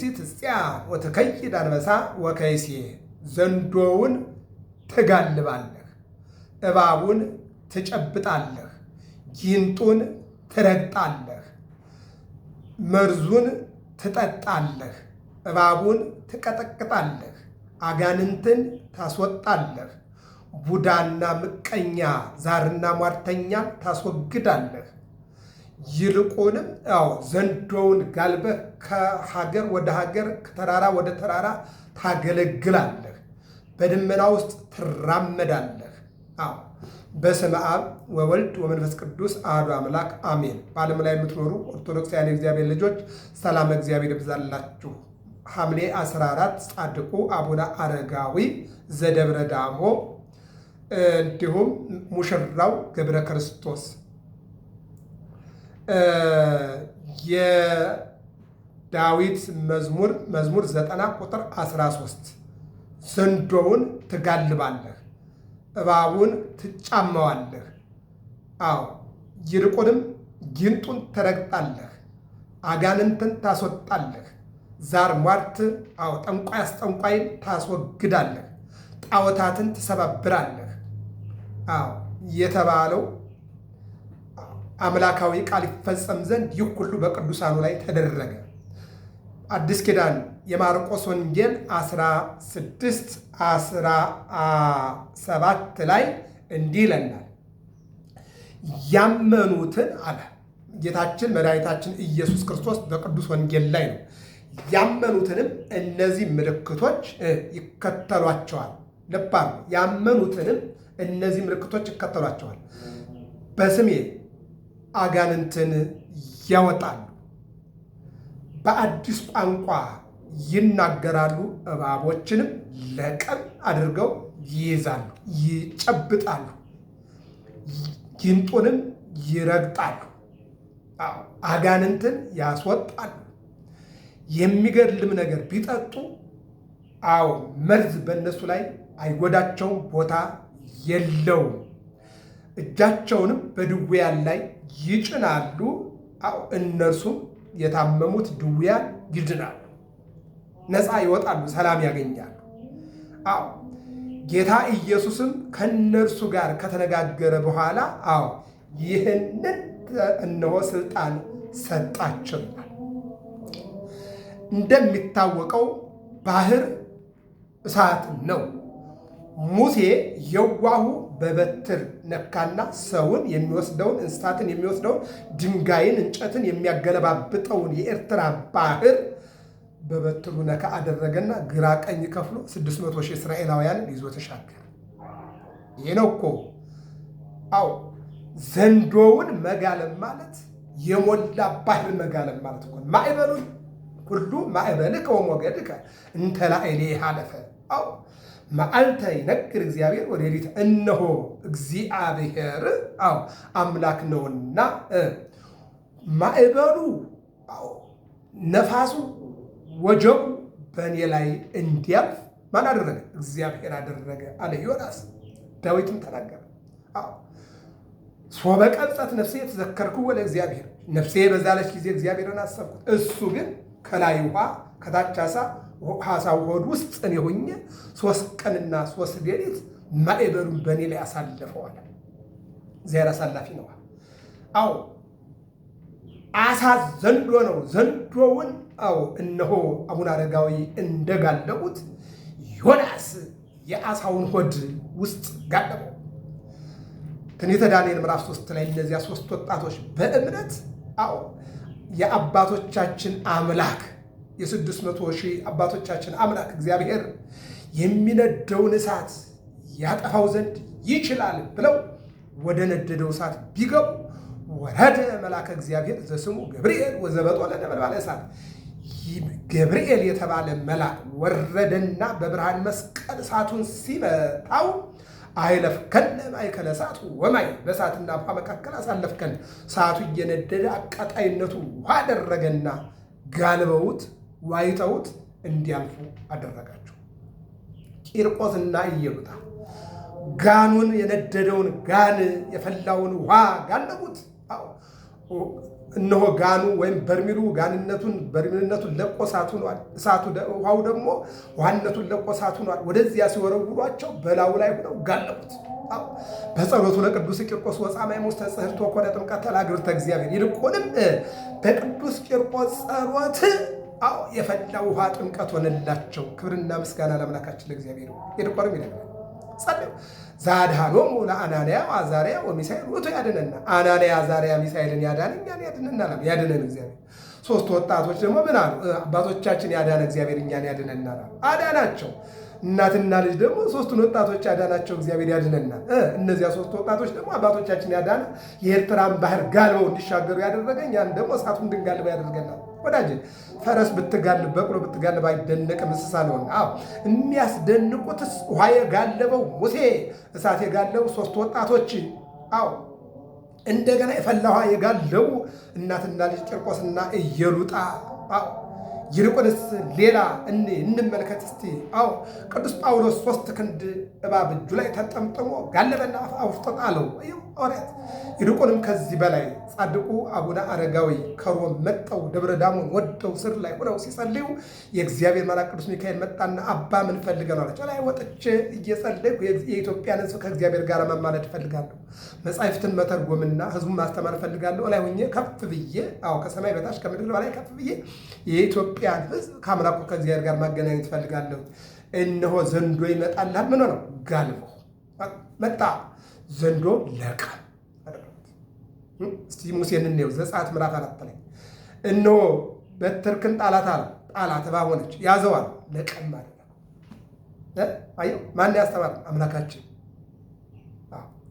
ሲትጽያ ወተከይድ አንበሳ ወከይሴ ዘንዶውን ትጋልባለህ፣ እባቡን ትጨብጣለህ፣ ጊንጡን ትረግጣለህ፣ መርዙን ትጠጣለህ፣ እባቡን ትቀጠቅጣለህ፣ አጋንንትን ታስወጣለህ፣ ቡዳና ምቀኛ ዛርና ሟርተኛ ታስወግዳለህ። ይልቁንም ዘንዶውን ጋልበህ ከሀገር ወደ ሀገር ከተራራ ወደ ተራራ ታገለግላለህ፣ በደመና ውስጥ ትራመዳለህ። በስመ አብ ወወልድ ወመንፈስ ቅዱስ አሐዱ አምላክ አሜን። በዓለም ላይ የምትኖሩ ኦርቶዶክሳውያን የእግዚአብሔር ልጆች ሰላም እግዚአብሔር ይብዛላችሁ። ሐምሌ 14 ጻድቁ አቡነ አረጋዊ ዘደብረ ዳሞ እንዲሁም ሙሽራው ገብረ ክርስቶስ የዳዊት መዝሙር 90 ቁጥር 13 ዘንዶውን ትጋልባለህ፣ እባቡን ትጫማዋለህ፣ ይልቁንም ጊንጡን ትረግጣለህ፣ አጋንንትን ታስወጣለህ፣ ዛር ሟርት ጠንቋይ አስጠንቋይን ታስወግዳለህ፣ ጣዖታትን ትሰባብራለህ የተባለው አምላካዊ ቃል ይፈጸም ዘንድ ይህ ሁሉ በቅዱሳኑ ላይ ተደረገ። አዲስ ኪዳን የማርቆስ ወንጌል 16:17 ላይ እንዲህ ይለናል። ያመኑትን አለ ጌታችን መድኃኒታችን ኢየሱስ ክርስቶስ በቅዱስ ወንጌል ላይ ነው። ያመኑትንም እነዚህ ምልክቶች ይከተሏቸዋል። ልባር ያመኑትንም እነዚህ ምልክቶች ይከተሏቸዋል። በስሜ አጋንንትን ያወጣሉ፣ በአዲስ ቋንቋ ይናገራሉ፣ እባቦችንም ለቀም አድርገው ይይዛሉ፣ ይጨብጣሉ፣ ጊንጡንም ይረግጣሉ፣ አጋንንትን ያስወጣሉ። የሚገድልም ነገር ቢጠጡ መርዝ በእነሱ ላይ አይጎዳቸውም፣ ቦታ የለውም። እጃቸውንም በድውያን ላይ ይጭናሉ፣ እነርሱም የታመሙት ድውያን ይድናሉ፣ ነፃ ይወጣሉ፣ ሰላም ያገኛሉ። ጌታ ኢየሱስም ከእነርሱ ጋር ከተነጋገረ በኋላ ይህንን እነሆ ስልጣን ሰጣቸው ይላል። እንደሚታወቀው ባህር እሳት ነው። ሙሴ የዋሁ በበትር ነካና ሰውን የሚወስደውን እንስሳትን የሚወስደውን ድንጋይን እንጨትን የሚያገለባብጠውን የኤርትራ ባህር በበትሩ ነካ አደረገና ግራ ቀኝ ከፍሎ 600 ሺህ እስራኤላውያንን ይዞ ተሻገረ። ይህ ነው እኮ ዘንዶውን መጋለም ማለት የሞላ ባህር መጋለም ማለት እኮ ማዕበሉን ሁሉ ማዕበልከ ወሞገድከ እንተ ላዕሌ ሀለፈ መዓልተ ይነግር እግዚአብሔር ወሌሊት እነሆ እግዚአብሔር አምላክ ነውና ማዕበሉ ነፋሱ ወጀቡ በእኔ ላይ እንዲያልፍ ማን አደረገ? እግዚአብሔር አደረገ አለ ዮናስ። ዳዊትም ተናገረ ሶበ ቀብጸት ነፍሴ የተዘከርኩ ወለ እግዚአብሔር፣ ነፍሴ በዛለች ጊዜ እግዚአብሔርን አሰብኩት። እሱ ግን ከላይ ውሃ ከታች ዓሣው ሆድ ውስጥ እኔ ሆኜ 3 ቀንና 3 ሌሊት ማዕበሉን በእኔ ላይ አሳልፈዋል። እግዚአብሔር አሳላፊ ነው። ዓሣ ዘንዶ ነው። ዘንዶውን እነሆ አቡነ አረጋዊ እንደጋለቡት ዮናስ የዓሣውን ሆድ ውስጥ ጋለበው። ትንቢተ ዳንኤል ምዕራፍ 3 ላይ እነዚያ 3 ወጣቶች በእምነት የአባቶቻችን አምላክ የ600 ሺህ አባቶቻችን አምላክ እግዚአብሔር የሚነደውን እሳት ያጠፋው ዘንድ ይችላል ብለው ወደ ነደደው እሳት ቢገቡ ወረደ መልአከ እግዚአብሔር ዘስሙ ገብርኤል ወዘበጦ ለነበልባለ እሳት። ገብርኤል የተባለ መልአክ ወረደና በብርሃን መስቀል እሳቱን ሲመታው አይለፍከነ ማእከለ እሳት ወማይ፣ በእሳትና ውሃ መካከል አሳለፍከን። እሳቱ እየነደደ አቃጣይነቱ ውሃ አደረገና ጋልበውት ዋይተውት እንዲያልፉ አደረጋቸው። ቂርቆስና ኢየሉጣ ጋኑን የነደደውን ጋን የፈላውን ውሃ ጋለቡት። እነሆ ጋኑ ወይም በርሚሉ በርሚልነቱን ለቆ እሳት ሆኗል። ውሃው ደግሞ ውሃነቱን ለቆ እሳት ሆኗል። ወደዚያ ሲወረውሯቸው በላዩ ላይ ሆነው ጋለቡት። በጸሎቱ ለቅዱስ ቂርቆስ ወጻማይ ውስተ ጽሕርት ወኮነ ጥምቀተ ለአግብርተ እግዚአብሔር። ይልቁንም በቅዱስ ቂርቆስ ጸሎት የፈላ ውሃ ጥምቀት ሆነላቸው። ክብርና ምስጋና ለአምላካችን ለእግዚአብሔር። ይልቁንም ይነግራል ጸልዩ ዛድኃኖሙ ለአናንያ ወአዛርያ ወሚሳኤል ውእቱ ያድነና። አናንያ አዛርያ ሚሳኤልን ያዳን እኛን ያድነናል። ያድነን እግዚአብሔር። ሶስት ወጣቶች ደግሞ ምን አሉ? አባቶቻችን ያዳነ እግዚአብሔር እኛን ያድነናል አዳናቸው። እናትና ልጅ ደግሞ ሶስቱን ወጣቶች ያዳናቸው እግዚአብሔር ያድነናል። እነዚያ ሶስት ወጣቶች ደግሞ አባቶቻችን ያዳነ የኤርትራን ባህር ጋልበው እንዲሻገሩ ያደረገ እኛን ደግሞ እሳቱን እንድንጋልበው ያደርገናል። ወዳጅ ፈረስ ብትጋልብ በቅሎ ብትጋልብ አይደነቅም፣ እንስሳ ነውና። የሚያስደንቁትስ ውሃ የጋለበው ሙሴ፣ እሳት የጋለቡ ሶስት ወጣቶች፣ እንደገና የፈላ ውሃ የጋለቡ እናትና ልጅ ቂርቆስና ኢየሉጣ። ይልቁንስ ሌላ እንመልከት እስቲ። ቅዱስ ጳውሎስ 3 ክንድ እባብ እጁ ላይ ተጠምጥሞ ጋለበና አውስጦ ጣለው። ኦሪት። ይልቁንም ከዚህ በላይ ጻድቁ አቡነ አረጋዊ ከሮም መጠው ደብረ ዳሞን ወደው ስር ላይ ሆነው ሲጸልዩ የእግዚአብሔር መልአክ ቅዱስ ሚካኤል መጣና አባ ምን ፈልገህ ነው አላቸው። ላይ ወጥቼ እየጸለይኩ የኢትዮጵያን ሕዝብ ከእግዚአብሔር ጋር ማማለድ እፈልጋለሁ፣ መጻሕፍትን መተርጎምና ሕዝቡን ማስተማር እፈልጋለሁ። ላይ ሆኜ ከፍ ብዬ ከሰማይ በታች ከምድር በላይ ከፍ ብዬ የኢትዮጵያን ሕዝብ ከአምላኩ ከእግዚአብሔር ጋር ማገናኘት እፈልጋለሁ። እነሆ ዘንዶ ይመጣልሃል። ምን ነው ጋልቦ መጣ። ዘንዶ ለቀ። እስቲ ሙሴን እንየው። ዘጸአት ምዕራፍ 4 ላይ እነሆ በትርክን ጣላት አለ። ጣላት እባብ ሆነች። ያዘዋል። ለቀም አደረገ። አየው። ማን ያስተማር? አምላካችን።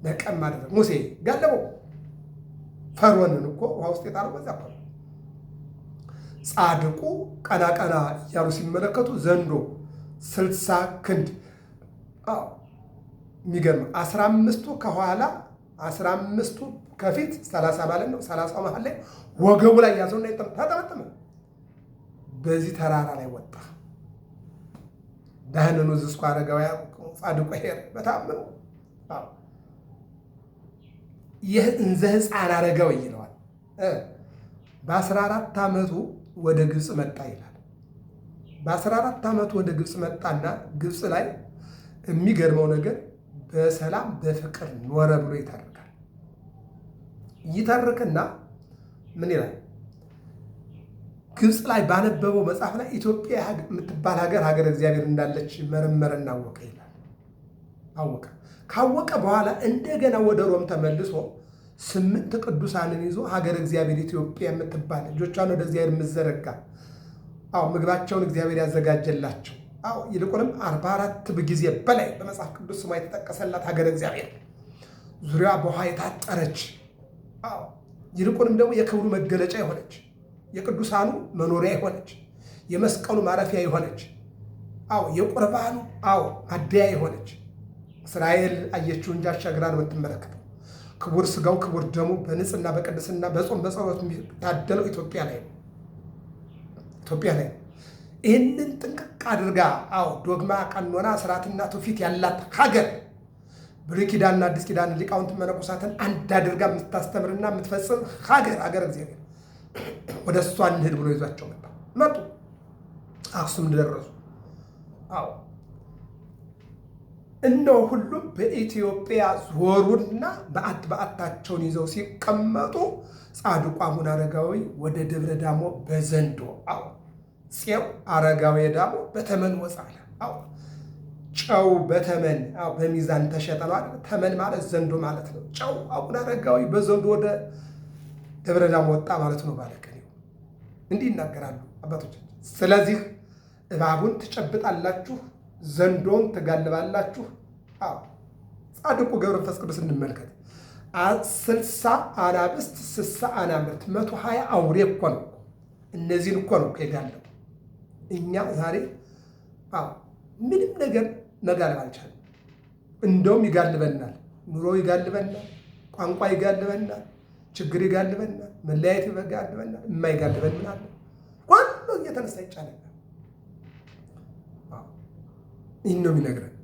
ለቀም አደረገ። ሙሴ ጋለበው። ፈርዖንን እኮ ውሃ ውስጥ የጣለው በዛ እኮ። ጻድቁ ቀና ቀና እያሉ ሲመለከቱ ዘንዶ 60 ክንድ የሚገርም 15ቱ ከኋላ 15ቱ ከፊት 30 ማለት ነው። 30 መሀል ላይ ወገቡ ላይ ያዘውና ተጠመጠመ። በዚህ ተራራ ላይ ወጣ። ዳህነኑ ዝስኳ አረጋዊ ጻድቁ ሄር በታምኑ ይህ እንዘ ሕፃን አረጋዊ ይለዋል። በ14 ዓመቱ ወደ ግብፅ መጣ ይላል። በ14 ዓመቱ ወደ ግብፅ መጣና ግብፅ ላይ የሚገርመው ነገር በሰላም በፍቅር ኖረ ብሎ ይተርካል። ይተርክና ምን ይላል? ግብፅ ላይ ባነበበው መጽሐፍ ላይ ኢትዮጵያ የምትባል ሀገር እግዚአብሔር እንዳለች መረመረና አወቀ ይላል። አወቀ። ካወቀ በኋላ እንደገና ወደ ሮም ተመልሶ 8 ቅዱሳንን ይዞ ሀገር እግዚአብሔር ኢትዮጵያ የምትባል ልጆቿን ወደ እግዚአብሔር የምትዘረጋ ምግባቸውን እግዚአብሔር ያዘጋጀላቸው ይልቁንም 44 ጊዜ በላይ በመጽሐፍ ቅዱስ ስሟ የተጠቀሰላት ሀገር እግዚአብሔር ዙሪያ በውሃ የታጠረች ይልቁንም ደግሞ የክብሩ መገለጫ የሆነች የቅዱሳኑ መኖሪያ የሆነች የመስቀሉ ማረፊያ የሆነች የቁርባኑ ማደያ የሆነች እስራኤል አየችው እንጂ አሻግራ ነው የምትመለከተው። ክቡር ስጋው ክቡር ደሙ በንጽህና በቅድስና በጾም በጸሎት የሚታደለው ኢትዮጵያ ላይ ነው። ኢትዮጵያ ላይ ይህንን ጥንቅቅ አድርጋ ዶግማ፣ ቀኖና፣ ስርዓትና ትውፊት ያላት ሀገር ብሉይ ኪዳንና አዲስ ኪዳን ሊቃውንት መነኮሳትን አንድ አድርጋ የምታስተምርና የምትፈጽም ሀገር እግዚአብሔር ወደ እሷ እንሂድ ብሎ ይዟቸው መጡ። አክሱም እንደደረሱ እነሆ ሁሉም በኢትዮጵያ ዞሩና በዓታቸውን ይዘው ሲቀመጡ ጻድቁ አቡነ አረጋዊ ወደ ደብረ ዳሞ በዘንዶ ፄው አረጋዊ ዳሞ በተመን ወጻለ። ጨው በተመን በሚዛን ተሸጠ ማለት ተመን ማለት ዘንዶ ማለት ነው። ጨው አቡነ አረጋዊ በዘንዶ ወደ ደብረ ዳሞ ወጣ ማለት ነው። ባለቀኔው እንዲህ ይናገራሉ አባቶቻችን። ስለዚህ እባቡን ትጨብጣላችሁ፣ ዘንዶን ትጋልባላችሁ። ጻድቁ ገብረ መንፈስ ቅዱስ እንመልከት። 60 አናብስት 60 አናምርት 120 አውሬ እኮ ነው። እነዚህን እኮ ነው ከጋለቡ። እኛ ዛሬ ምንም ነገር መጋለብ አልቻለም። እንደውም ይጋልበናል፣ ኑሮ ይጋልበናል፣ ቋንቋ ይጋልበናል፣ ችግር ይጋልበናል፣ መለያየት ይጋልበናል። የማይጋልበን ምን አለ? ሁሉ እየተነሳ ይጫለናል። ይህን ነው የሚነግረን።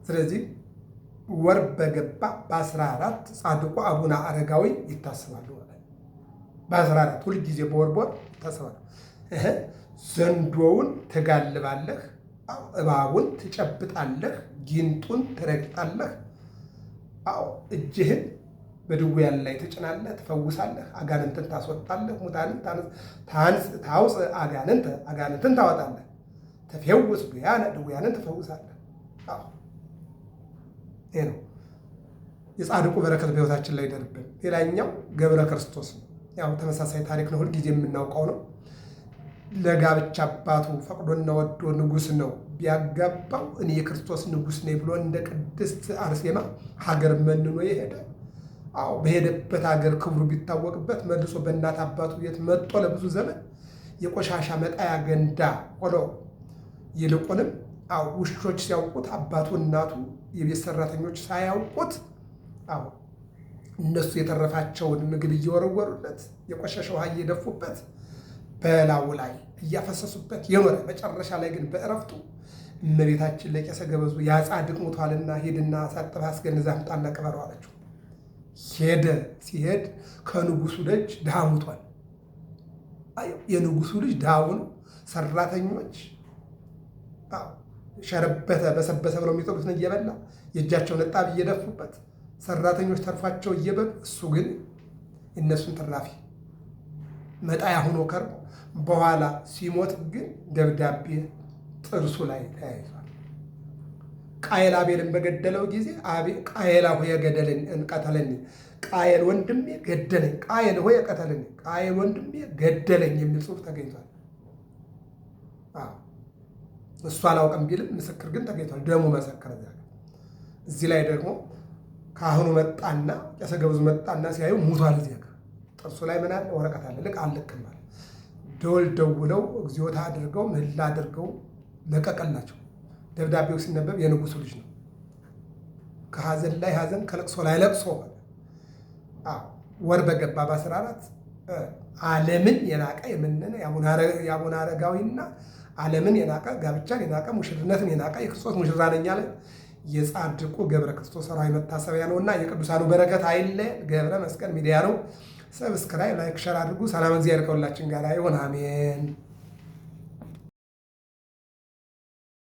ስለዚህ ወር በገባ በ14 ጻድቁ አቡነ አረጋዊ ይታሰባሉ። በ14 ሁልጊዜ በወር ይታሰባሉ። ዘንዶውን ትጋልባለህ፣ እባቡን ትጨብጣለህ፣ ጊንጡን ትረግጣለህ። እጅህን በድውያን ላይ ትጭናለህ፣ ትፈውሳለህ፣ አጋንንትን ታስወጣለህ፣ ሙታንን ታውፅእ አጋንንትን ታወጣለህ፣ ተፈውስ ድውያንን ትፈውሳለህ። ይሄ ነው የጻድቁ በረከት በሕይወታችን ላይ ይደርብን። ሌላኛው ገብረ ክርስቶስ ነው። ያው ተመሳሳይ ታሪክ ነው፣ ሁልጊዜ የምናውቀው ነው። ለጋብቻ አባቱ ፈቅዶና ወዶ ንጉሥ ነው ቢያጋባው እኔ የክርስቶስ ንጉሥ ነኝ ብሎ እንደ ቅድስት አርሴማ ሀገር መንኖ የሄደ በሄደበት ሀገር ክብሩ ቢታወቅበት መልሶ በእናት አባቱ ቤት መጦ ለብዙ ዘመን የቆሻሻ መጣያ ገንዳ ሆኖ ይልቁንም ውሾች ሲያውቁት አባቱ እናቱ የቤት ሰራተኞች ሳያውቁት እነሱ የተረፋቸውን ምግብ እየወረወሩለት የቆሻሻ ውሃ እየደፉበት በላዩ ላይ እያፈሰሱበት የኖረ መጨረሻ ላይ ግን በእረፍቱ እመቤታችን ለቄሰ ገበዙ ያ ጻድቅ ሞቷልና ሂድና አሳጥበህ አስገንዘህ አምጣና ቅበረው አለችው። ሲሄድ ከንጉሱ ደጅ ድሃ ሞቷል። የንጉሱ ልጅ ድሃው ነው። ሰራተኞች ሸረበተ በሰበሰ ብለው የሚጠሉትን እየበላ የእጃቸውን እጣብ እየደፉበት ሰራተኞች ተርፏቸው እየበሉ እሱ ግን እነሱን ትራፊ መጣያ ሆኖ ከርሞ በኋላ ሲሞት ግን ደብዳቤ ጥርሱ ላይ ተያይዟል። ቃየል አቤልን በገደለው ጊዜ ቃየል ሆይ ቀተለኒ፣ ቃየል ወንድሜ ገደለኝ፣ ቃየል ሆይ ቀተለኒ፣ ቃየል ወንድሜ ገደለኝ የሚል ጽሑፍ ተገኝቷል። እሱ አላውቅም ቢልም ምስክር ግን ተገኝቷል። ደሙ መሰከረ። እዚህ ላይ ደግሞ ካህኑ መጣና ቄሰ ገበዙ መጣና ሲያዩ ሙቷል። እዚህ ጥርሱ ላይ ምን አለ? ወረቀት አለ። ልቅ አልልክም አለ። ደወል ደውለው እግዚኦታ አድርገው ምህላ አድርገው ለቀቀላቸው። ደብዳቤው ሲነበብ የንጉሱ ልጅ ነው። ከሀዘን ላይ ሀዘን፣ ከለቅሶ ላይ ለቅሶ ሆነ። ወር በገባ በ14 ዓለምን የናቀ የምንነ የአቡነ አረጋዊና ዓለምን የናቀ ጋብቻን የናቀ ሙሽርነትን የናቀ የክርስቶስ ሙሽራ ነኝ አለ የጻድቁ ገብረ ክርስቶስ ራዕይ መታሰቢያ ነውና የቅዱሳኑ በረከት አይለየን። ገብረ መስቀል ሚዲያ ነው። ሰብስክራይብ፣ ላይክ፣ ሸር አድርጉ። ሰላም እግዚአብሔር ከሁላችን ጋር ይሁን። አሜን።